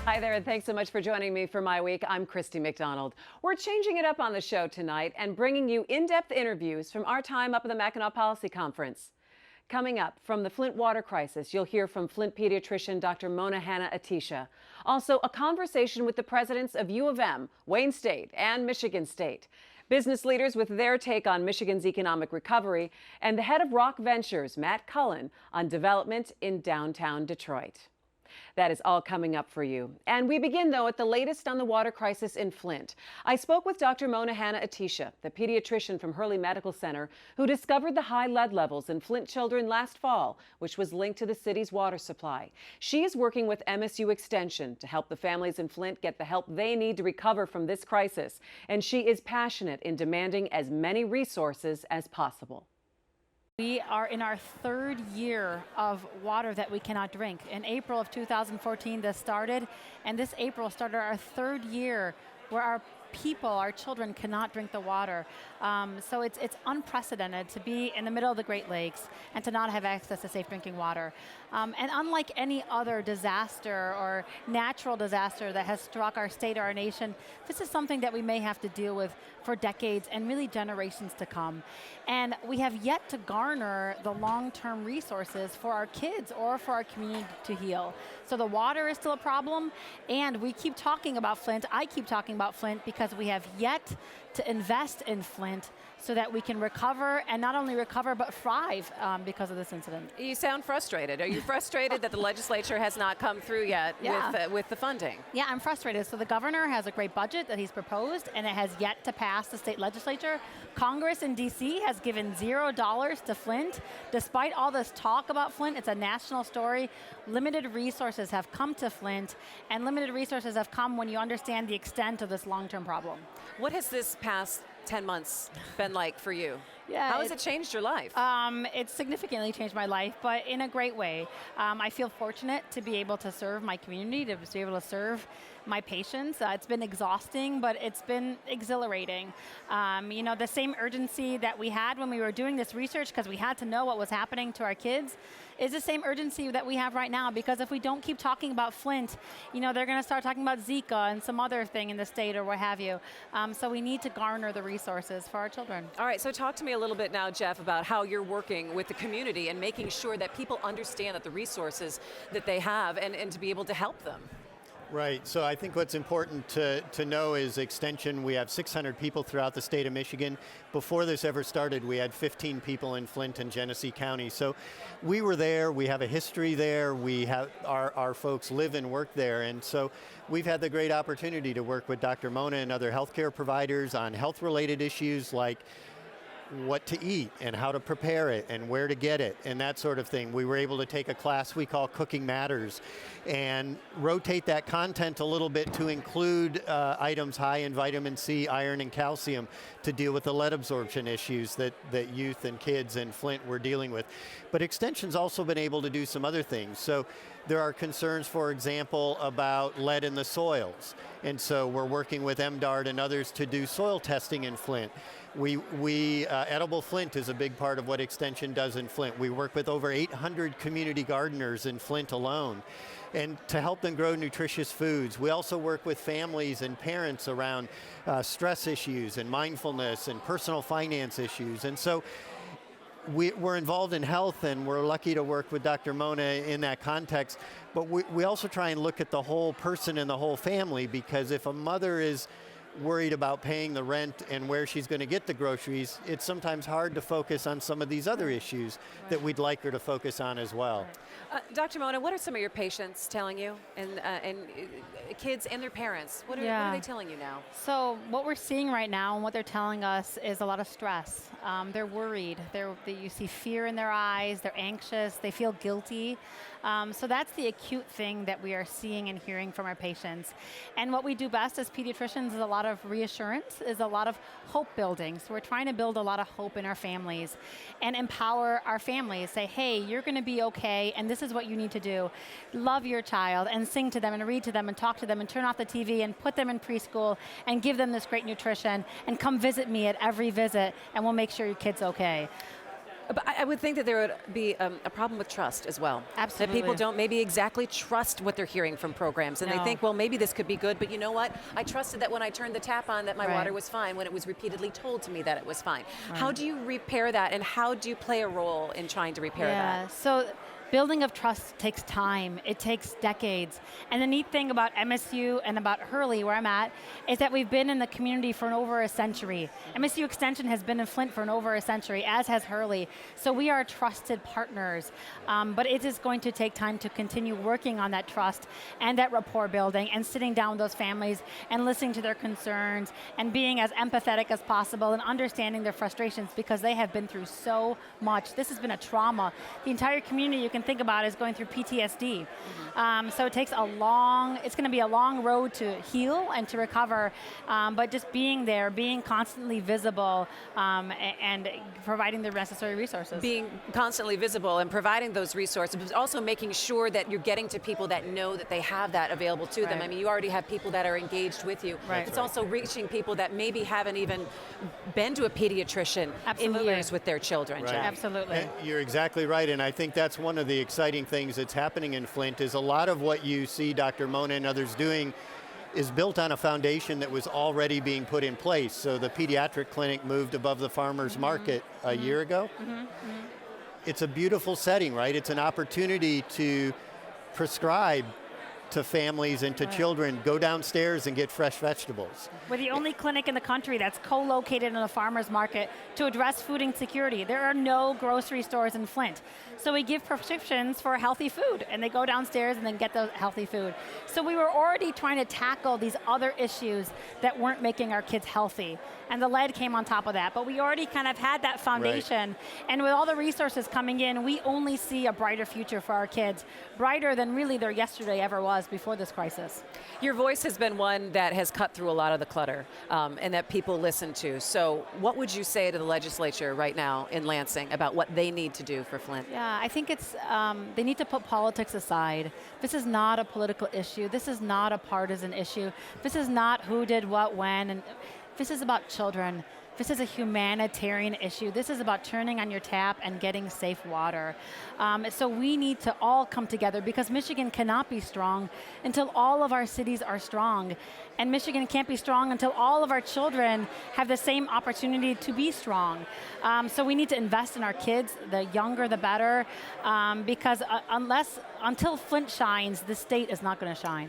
Hi there, and thanks so much for joining me for MiWeek. I'm Christy McDonald. We're changing it up on the show tonight and bringing you in-depth interviews from our time up at the Mackinac Policy Conference. Coming up, from the Flint water crisis, you'll hear from Flint pediatrician Dr. Hanna-Attisha. Also, a conversation with the presidents of U of M, Wayne State, and Michigan State. Business leaders with their take on Michigan's economic recovery, and the head of Rock Ventures, Matt Cullen, on development in downtown Detroit. That is all coming up for you. And we begin, though, at the latest on the water crisis in Flint. I spoke with Dr. Hanna-Attisha, the pediatrician from Hurley Medical Center, who discovered the high lead levels in Flint children last fall, which was linked to the city's water supply. She is working with MSU Extension to help the families in Flint get the help they need to recover from this crisis. And she is passionate in demanding as many resources as possible. We are in our third year of water that we cannot drink. In April of 2014, this started, and this April started our third year where our people, our children, cannot drink the water. So it's unprecedented to be in the middle of the Great Lakes and to not have access to safe drinking water. And unlike any other disaster or natural disaster that has struck our state or our nation, this is something that we may have to deal with for decades and really generations to come. And we have yet to garner the long-term resources for our kids or for our community to heal. So the water is still a problem, and we keep talking about Flint. I keep talking about Flint because we have yet to invest in Flint so that we can recover, and not only recover, but thrive because of this incident. You sound frustrated. Are you frustrated that the legislature has not come through yet with the funding? Yeah, I'm frustrated. So the governor has a great budget that he's proposed, and it has yet to pass the state legislature. Congress in D.C. has given $0 to Flint. Despite all this talk about Flint, it's a national story. Limited resources have come to Flint, and limited resources have come when you understand the extent of this long-term problem. What has this past 10 months been like for you? Yeah, how has it changed your life? It's significantly changed my life, but in a great way. I feel fortunate to be able to serve my community, to be able to serve my patients. It's been exhausting, but it's been exhilarating. You know, the same urgency that we had when we were doing this research, because we had to know what was happening to our kids, is the same urgency that we have right now, because if we don't keep talking about Flint, you know, they're going to start talking about Zika and some other thing in the state or what have you. So we need to garner the resources for our children. All right, so talk to me a little bit now, Jeff, about how you're working with the community and making sure that people understand that the resources that they have and to be able to help them. Right, so I think what's important to know is Extension, we have 600 people throughout the state of Michigan. Before this ever started, we had 15 people in Flint and Genesee County. So we were there, we have a history there, we have our folks live and work there, and so we've had the great opportunity to work with Dr. Mona and other healthcare providers on health-related issues like what to eat and how to prepare it and where to get it and that sort of thing. We were able to take a class we call Cooking Matters and rotate that content a little bit to include items high in vitamin C, iron, and calcium to deal with the lead absorption issues that youth and kids in Flint were dealing with. But Extension's also been able to do some other things. So there are concerns, for example, about lead in the soils. And so we're working with MDARD and others to do soil testing in Flint. Edible Flint is a big part of what Extension does in Flint. We work with over 800 community gardeners in Flint alone, and to help them grow nutritious foods. We also work with families and parents around stress issues and mindfulness and personal finance issues. And so we're involved in health, and we're lucky to work with Dr. Mona in that context. But we also try and look at the whole person and the whole family, because if a mother is worried about paying the rent and where she's going to get the groceries, it's sometimes hard to focus on some of these other issues that we'd like her to focus on as well. Dr. Mona, what are some of your patients telling you, and kids and their parents? What are they telling you now? So what we're seeing right now and what they're telling us is a lot of stress. They're worried. You see fear in their eyes. They're anxious. They feel guilty. So that's the acute thing that we are seeing and hearing from our patients. And what we do best as pediatricians is a lot of reassurance, is a lot of hope building. So we're trying to build a lot of hope in our families and empower our families. Say, hey, you're going to be okay, and this is what you need to do. Love your child and sing to them and read to them and talk to them and turn off the TV and put them in preschool and give them this great nutrition and come visit me at every visit, and we'll make sure your kid's okay. But I would think that there would be a problem with trust as well. Absolutely. That people don't maybe exactly trust what they're hearing from programs. And they No. think, well, maybe this could be good, but you know what? I trusted that when I turned the tap on that my Right. water was fine, when it was repeatedly told to me that it was fine. Right. How do you repair that, and how do you play a role in trying to repair that? So building of trust takes time. It takes decades. And the neat thing about MSU and about Hurley, where I'm at, is that we've been in the community for over a century. MSU Extension has been in Flint for over a century, as has Hurley. So we are trusted partners. But it is going to take time to continue working on that trust and that rapport building and sitting down with those families and listening to their concerns and being as empathetic as possible and understanding their frustrations, because they have been through so much. This has been a trauma. The entire community, you can think about, is going through PTSD. So it takes it's going to be a long road to heal and to recover, but just being there, being constantly visible, and providing the necessary resources. Being constantly visible and providing those resources, but also making sure that you're getting to people that know that they have that available to them. Right. I mean, you already have people that are engaged with you. Right. It's also reaching people that maybe haven't even been to a pediatrician Absolutely. in years with their children. Right. Jack. Absolutely. And you're exactly right, and I think that's one of the exciting things that's happening in Flint is a lot of what you see Dr. Mona and others doing is built on a foundation that was already being put in place. So the pediatric clinic moved above the farmer's market a year ago. It's a beautiful setting, right? It's an opportunity to prescribe to families and to children, go downstairs and get fresh vegetables. We're the only clinic in the country that's co-located in a farmer's market to address food insecurity. There are no grocery stores in Flint. So we give prescriptions for healthy food, and they go downstairs and then get the healthy food. So we were already trying to tackle these other issues that weren't making our kids healthy. And the lead came on top of that. But we already kind of had that foundation. And with all the resources coming in, we only see a brighter future for our kids, brighter than really their yesterday ever was before this crisis. Your voice has been one that has cut through a lot of the clutter and that people listen to. So what would you say to the legislature right now in Lansing about what they need to do for Flint? Yeah, I think it's, they need to put politics aside. This is not a political issue. This is not a partisan issue. This is not who did what when. And this is about children. This is a humanitarian issue. This is about turning on your tap and getting safe water. So we need to all come together, because Michigan cannot be strong until all of our cities are strong. And Michigan can't be strong until all of our children have the same opportunity to be strong. So we need to invest in our kids, the younger the better, because until Flint shines, the state is not going to shine.